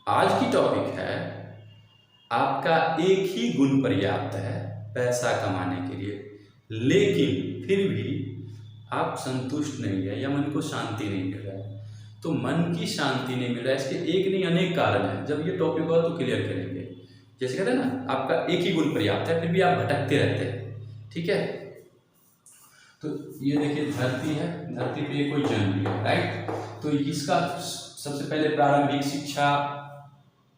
आज की टॉपिक है आपका एक ही गुण पर्याप्त है पैसा कमाने के लिए, लेकिन फिर भी आप संतुष्ट नहीं है या मन को शांति नहीं मिल रहा है। तो मन की शांति नहीं मिल रहा है, इसके एक नहीं अनेक कारण हैं। जब ये टॉपिक हो तो क्लियर करेंगे। जैसे कहते हैं ना, आपका एक ही गुण पर्याप्त है फिर भी आप भटकते रहते हैं। ठीक है, तो ये देखिए धरती है, धरती पे ये कोई जन्म लिया, राइट। तो इसका सबसे पहले प्रारंभिक शिक्षा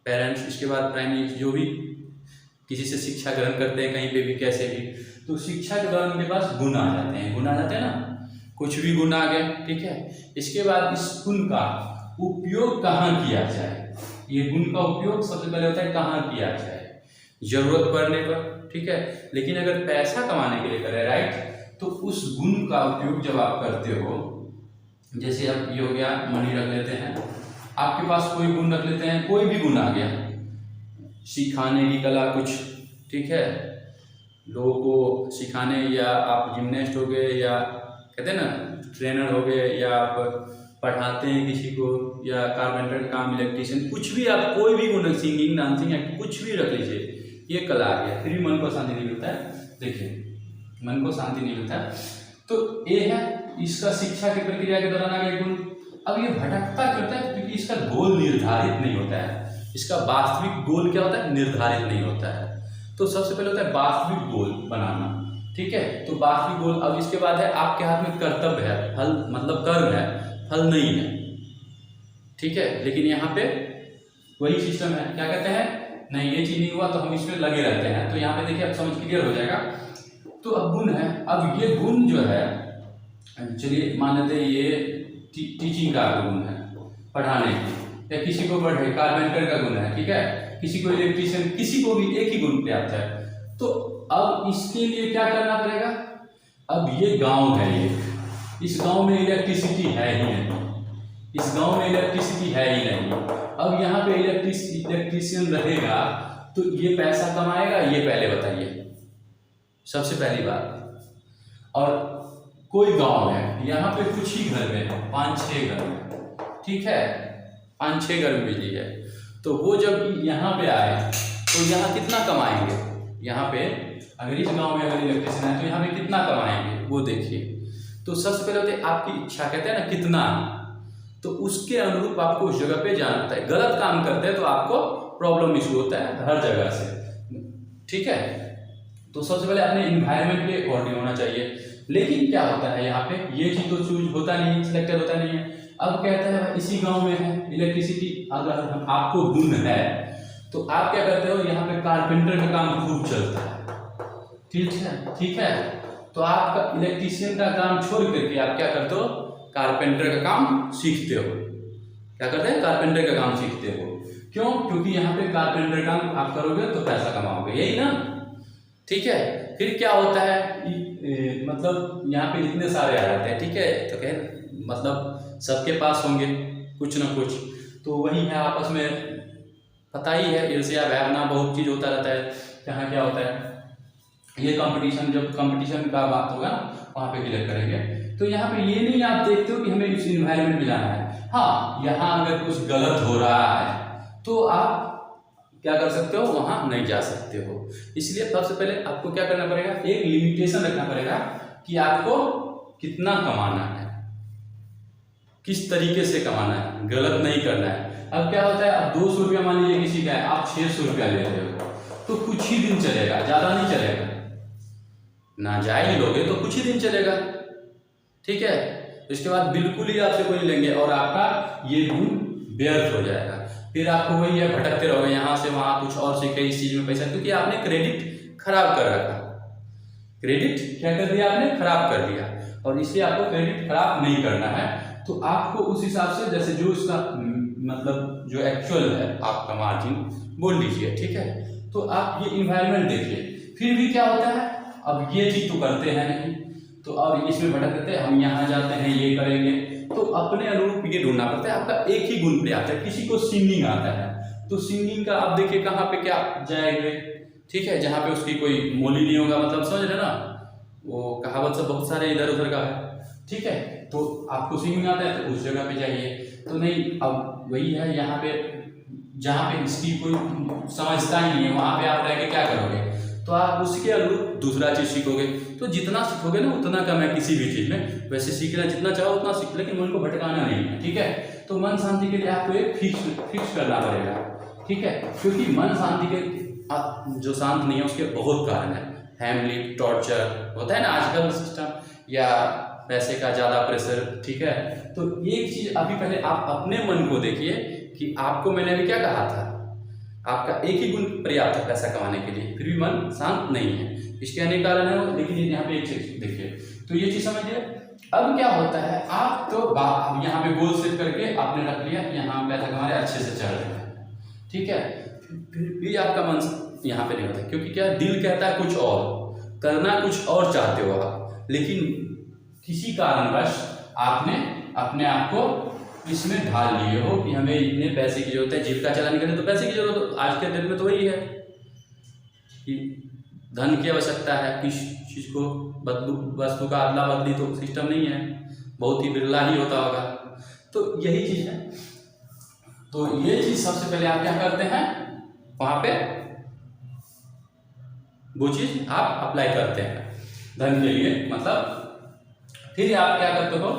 पेरेंट्स, इसके बाद प्राइमरी, जो भी किसी से शिक्षा ग्रहण करते हैं कहीं पे भी कैसे भी, तो शिक्षा के दौरान उनके पास गुण आ जाते हैं, गुण आ जाते हैं ना, कुछ भी गुण आ गए। ठीक है, इसके बाद इस गुण का उपयोग कहाँ किया जाए, ये गुण का उपयोग सबसे पहले होता है कहाँ किया जाए, जरूरत पड़ने पर। ठीक है, लेकिन अगर पैसा कमाने के लिए करें, राइट, तो उस गुण का उपयोग जब आप करते हो, जैसे अब ये हो गया मनी रख लेते हैं, आपके पास कोई गुण रख लेते हैं, कोई भी गुण आ गया, सिखाने की कला कुछ, ठीक है, लोगों को सिखाने, या आप जिमनेस्ट हो गए, या कहते हैं ना ट्रेनर हो गए, या आप पढ़ाते हैं किसी को, या कारपेंटर का काम, इलेक्ट्रीशियन, कुछ भी आप कोई भी गुण, सिंगिंग, डांसिंग, एक्टिंग, कुछ भी रख लीजिए, ये कला आ गया, फिर भी मन को शांति नहीं मिलता है। देखिए मन को शांति नहीं मिलता है, तो ये है इसका शिक्षा की प्रक्रिया के दौरान आ गया गुण। अब ये भटकता करता है क्योंकि इसका गोल निर्धारित नहीं होता है, इसका वास्तविक गोल क्या होता है, निर्धारित नहीं होता है। तो सबसे पहले होता है वास्तविक गोल बनाना। ठीक है, तो वास्तविक गोल, अब इसके बाद है आपके हाथ में कर्तव्य है, फल मतलब कर्म है, फल नहीं है। ठीक है, लेकिन यहाँ पे वही सिस्टम है, क्या कहते हैं, नहीं ये चीज नहीं हुआ तो हम इसमें लगे रहते हैं। तो यहाँ पे देखिए अब समझ क्लियर हो जाएगा। तो अब गुण है, अब ये गुण जो है, चलिए मान लेते हैं ये टीचिंग का गुण है, पढ़ाने की, या किसी को पढ़े कारपेंटर का गुण है, ठीक है, किसी को इलेक्ट्रीशियन, किसी को भी एक ही गुण पर्याप्त है। तो अब इसके लिए क्या करना पड़ेगा, अब ये गांव है, ये इस गांव में इलेक्ट्रिसिटी है ही नहीं, इस गांव में इलेक्ट्रिसिटी है ही नहीं। अब यहाँ पे इलेक्ट्रीशियन रहेगा तो ये पैसा कमाएगा, ये पहले बताइए सबसे पहली बात। और कोई गांव है, यहाँ पे कुछ ही घर में है, 5-6 घर में, ठीक है, 5-6 घर में बिजली है, तो वो जब यहाँ पे आए तो यहाँ कितना कमाएंगे, यहाँ पे अगर इस गांव में अगर इलेक्ट्रिशियन है तो यहाँ पे कितना कमाएंगे वो देखिए। तो सबसे पहले होते हैं आपकी इच्छा, कहते हैं ना कितना, तो उसके अनुरूप आपको उस जगह पे जाना होता है। गलत काम करते हैं तो आपको प्रॉब्लम इशू होता है हर जगह से। ठीक है, तो सबसे पहले अपने इन्वायरमेंट के अकॉर्डिंग होना चाहिए। लेकिन क्या होता है यहाँ पे, ये चीज तो चूज होता नहीं है, सिलेक्टेड होता नहीं है। अब कहता है इसी गांव में है इलेक्ट्रिसिटी, अगर आपको गुण है तो आप क्या करते हो, यहाँ पे कारपेंटर का काम खूब चलता है, ठीक है, ठीक है, तो आपका इलेक्ट्रीशियन का काम छोड़ करके आप क्या करते हो, कारपेंटर का काम सीखते हो। क्या करते हैं, कारपेंटर का काम सीखते हो। क्यों, क्योंकि यहाँ पे कारपेंटर काम आप करोगे तो पैसा कमाओगे, यही ना। ठीक है, फिर क्या होता है, मतलब यहाँ पे इतने सारे आ जाते हैं, ठीक है, तो कह मतलब सबके पास होंगे कुछ ना कुछ, तो वही है आपस में, पता ही है ईर्ष्या भावना बहुत चीज होता रहता है। यहाँ क्या होता है, ये कंपटीशन, जब कंपटीशन का बात होगा वहाँ पे क्लियर करेंगे। तो यहाँ पे ये नहीं आप देखते हो कि हमें इस इन्वायरमेंट में जाना है। हाँ, यहाँ अगर कुछ गलत हो रहा है तो आप क्या कर सकते हो, वहां नहीं जा सकते हो। इसलिए सबसे पहले आपको क्या करना पड़ेगा, एक लिमिटेशन रखना पड़ेगा कि आपको कितना कमाना है, किस तरीके से कमाना है, गलत नहीं करना है। अब क्या होता है, अब 200 रुपया मान लीजिए किसी का है, आप 600 रुपया ले रहे हो, तो कुछ ही दिन चलेगा, ज्यादा नहीं चलेगा, ना जाए लोगे तो कुछ ही दिन चलेगा। ठीक है, इसके बाद बिल्कुल ही आपसे कोई लेंगे और आपका ये गुण व्यर्थ हो जाएगा। फिर आपको वही है, भटकते रहोगे यहाँ से वहाँ, कुछ और सीखे इस चीज में पैसा, क्योंकि आपने क्रेडिट खराब कर रखा, क्रेडिट क्या कर दिया आपने, खराब कर दिया, और इसलिए आपको क्रेडिट खराब नहीं करना है। तो आपको उस हिसाब से, जैसे जो इसका मतलब जो एक्चुअल है आपका मार्जिन बोल लीजिए। ठीक है, तो आप ये इन्वायरमेंट देखिए। फिर भी क्या होता है, अब ये चीज तो करते हैं नहीं, तो और इसमें भटक देते हैं, हम यहाँ जाते हैं ये करेंगे, तो अपने अनुरूप ये ढूंढना पड़ता है। आपका एक ही गुण पर्याप्त है, किसी को सिंगिंग आता है तो सिंगिंग का आप देखिए कहाँ पे क्या जाएंगे, ठीक है, जहाँ पे उसकी कोई मोली नहीं होगा, मतलब समझ रहे ना, वो कहावत सब बहुत सारे इधर उधर का है। ठीक है, तो आपको सिंगिंग आता है तो उस जगह पे जाइए, तो नहीं, अब वही है यहाँ पे जहाँ पे इसकी कोई समझता ही नहीं है वहाँ पे आप रह के क्या करोगे, तो आप उसके अनुरूप दूसरा चीज़ सीखोगे। तो जितना सीखोगे ना उतना कम है किसी भी चीज़ में। वैसे सीखना जितना चाहो उतना सीख, लेकिन मन को भटकाना नहीं है, ठीक है। तो मन शांति के लिए आपको एक फिक्स करना पड़ेगा, ठीक है। क्योंकि मन शांति के जो शांत नहीं है उसके बहुत कारण है। फैमिली टॉर्चर होता है ना आजकल सिस्टम, या पैसे का ज़्यादा प्रेशर, ठीक है। तो एक चीज़ अभी पहले आप अपने मन को देखिए कि आपको मैंने अभी क्या कहा था, आपका एक ही गुण पर्याप्त है पैसा कमाने के लिए, फिर भी मन शांत नहीं है। इसके अनेक कारण है, लेकिन यहाँ पे एक चीज देखिए, तो ये चीज समझिए। अब क्या होता है, आप तो यहाँ पे गोल सेट करके आपने रख लिया, यहाँ पैसा कमा रहे अच्छे से चल रहे हैं, ठीक है। फिर भी आपका मन यहाँ पे नहीं होता, क्योंकि क्या दिल कहता है कुछ और, करना कुछ और चाहते हो आप, लेकिन किसी कारणवश आपने अपने आप को इसमें ढाल लिए हो कि हमें इतने पैसे की जरूरत है, जीविका चलाने के लिए तो पैसे की जरूरत, आज के डेट में तो वही है कि धन की आवश्यकता है। किस चीज़ को वस्तु का अदला बदली तो सिस्टम नहीं है, बहुत ही बिरला ही होता होगा। तो यही चीज़ है। तो ये चीज़ सबसे पहले आप क्या करते हैं, वहाँ पे वो चीज़ आप अप्लाई करते हैं धन के लिए, मतलब फिर आप क्या करते हो,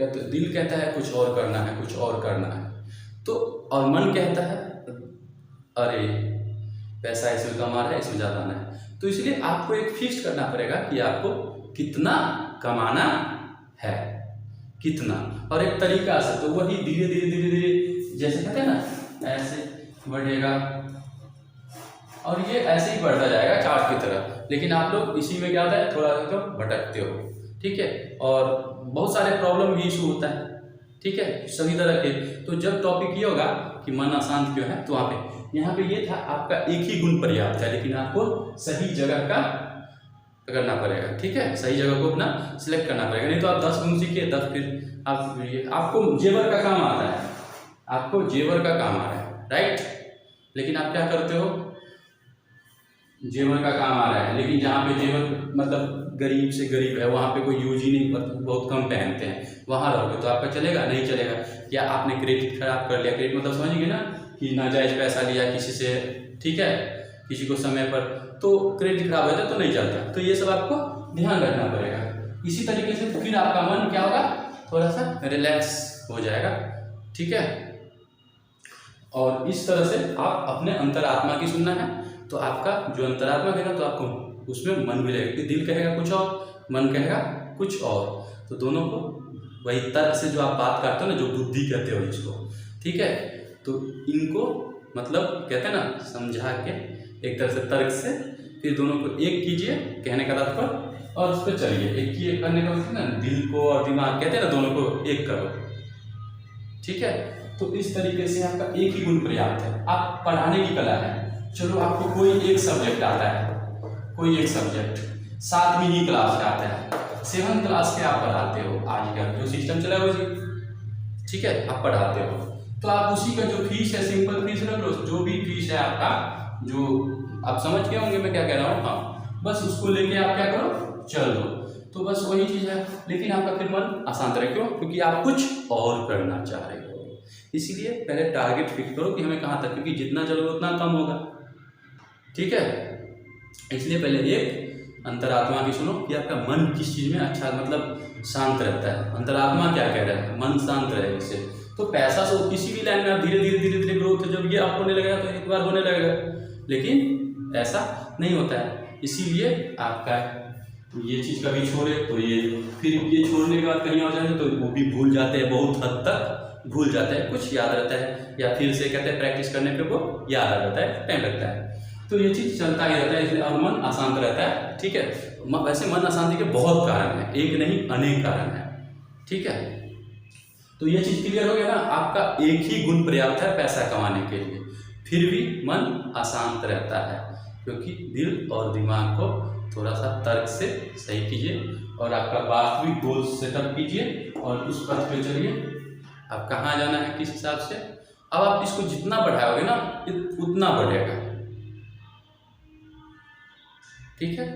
दिल कहता है कुछ और करना है, कुछ और करना है, तो और मन कहता है अरे पैसा इसमें कमा रहा है, इसमें ज़्यादा आना है। तो इसलिए आपको एक फिक्स करना पड़ेगा कि आपको कितना कमाना है, कितना, और एक तरीका से। तो वही धीरे धीरे धीरे धीरे जैसे कहते हैं ना, ऐसे बढ़ेगा और ये ऐसे ही बढ़ता जाएगा चार्ट की तरह। लेकिन आप लोग इसी में क्या होता है, थोड़ा सा भटकते हो, ठीक है। और बहुत सारे प्रॉब्लम भी इशू होता है, ठीक है, सभी तरह के। तो जब टॉपिक ये होगा कि मन अशांत क्यों है, तो यहाँ पे ये था आपका एक ही गुण पर्याप्त है, लेकिन आपको सही जगह का करना पड़ेगा, ठीक है। सही जगह को अपना सिलेक्ट करना पड़ेगा, नहीं तो आप 10 गुण सीखिए 10 फिर आपको जेवर का काम आता है, आपको जेवर का काम आ रहा है, राइट। लेकिन आप क्या करते हो, जेवर का काम आ रहा है, लेकिन जहाँ पे जेवर मतलब गरीब से गरीब है, वहाँ पे कोई यूज ही नहीं, बहुत कम पहनते हैं, वहाँ रहोगे तो आपका चलेगा नहीं चलेगा। या आपने क्रेडिट खराब कर लिया, क्रेडिट मतलब समझिए ना कि नाजायज पैसा लिया किसी से, ठीक है, किसी को समय पर, तो क्रेडिट खराब होता है तो नहीं चलता। तो ये सब आपको ध्यान रखना पड़ेगा। इसी तरीके से फिर आपका मन क्या होगा, थोड़ा सा रिलैक्स हो जाएगा, ठीक है। और इस तरह से आप अपने अंतरात्मा की सुनना है, तो आपका जो अंतरात्मा कहेगा तो आपको उसमें मन भी लगेगा, कि दिल कहेगा कुछ और, मन कहेगा कुछ और, तो दोनों को वही तर्क से जो आप बात करते हो ना, जो बुद्धि कहते हो इसको, ठीक है। तो इनको मतलब कहते हैं ना, समझा के एक तरह से तर्क से फिर दोनों को एक कीजिए, कहने का तात्पर्य, और उस पर चलिए। एक ही करने का मतलब ना, दिल को और दिमाग कहते हैं ना, दोनों को एक करो, ठीक है। तो इस तरीके से आपका एक ही गुण पर्याप्त है। आप पढ़ाने की कला है, चलो आपको कोई एक सब्जेक्ट आता है, कोई एक सब्जेक्ट 7वीं ही क्लास का आता है, 7th क्लास के आप पढ़ाते हो, आज का जो सिस्टम चला है जी, ठीक है, आप पढ़ाते हो, तो आप उसी का जो फीस है, सिंपल फीस रख लो, जो भी फीस है आपका, जो आप समझ गए होंगे मैं क्या कह रहा हूँ, हाँ, बस उसको लेके आप क्या करो, चल दो। तो बस वही चीज़ है। लेकिन आपका फिर मन अशांत रहे, क्यों? क्योंकि आप कुछ और करना चाह रहे हो। इसीलिए पहले टारगेट फिक्स करो कि हमें कहाँ तक, क्योंकि जितना चलोगे उतना कम होगा, ठीक है। इसलिए पहले एक अंतरात्मा की सुनो कि आपका मन किस चीज़ में अच्छा मतलब शांत रहता है, अंतरात्मा क्या कह रहा है, मन शांत रहे इससे। तो पैसा तो किसी भी लाइन में आप धीरे धीरे ग्रोथ, जब ये आप होने लगेगा तो एक बार होने लगेगा, लेकिन ऐसा नहीं होता है। इसीलिए आपका ये चीज़ कभी छोड़े तो ये, फिर ये छोड़ने के बाद कहीं और जाए तो वो भी भूल जाते हैं, बहुत हद तक भूल जाते हैं, कुछ याद रहता है, या फिर से कहते हैं प्रैक्टिस करने पे वो याद आ जाता है, टाइम लगता है। तो ये चीज़ चलता ही रहता है, इसलिए और मन अशांत रहता है, ठीक है। वैसे मन अशांति के बहुत कारण है, एक नहीं अनेक कारण है, ठीक है। तो ये चीज़ क्लियर हो गया ना, आपका एक ही गुण पर्याप्त है पैसा कमाने के लिए, फिर भी मन अशांत रहता है, क्योंकि दिल और दिमाग को थोड़ा सा तर्क से सही कीजिए, और आपका वास्तविक गोल सेटअप कीजिए, और उस पथ पे चलिए। आप कहाँ जाना है किस हिसाब से, अब आप इसको जितना बढ़ाओगे ना उतना बढ़ेगा, ठीक है।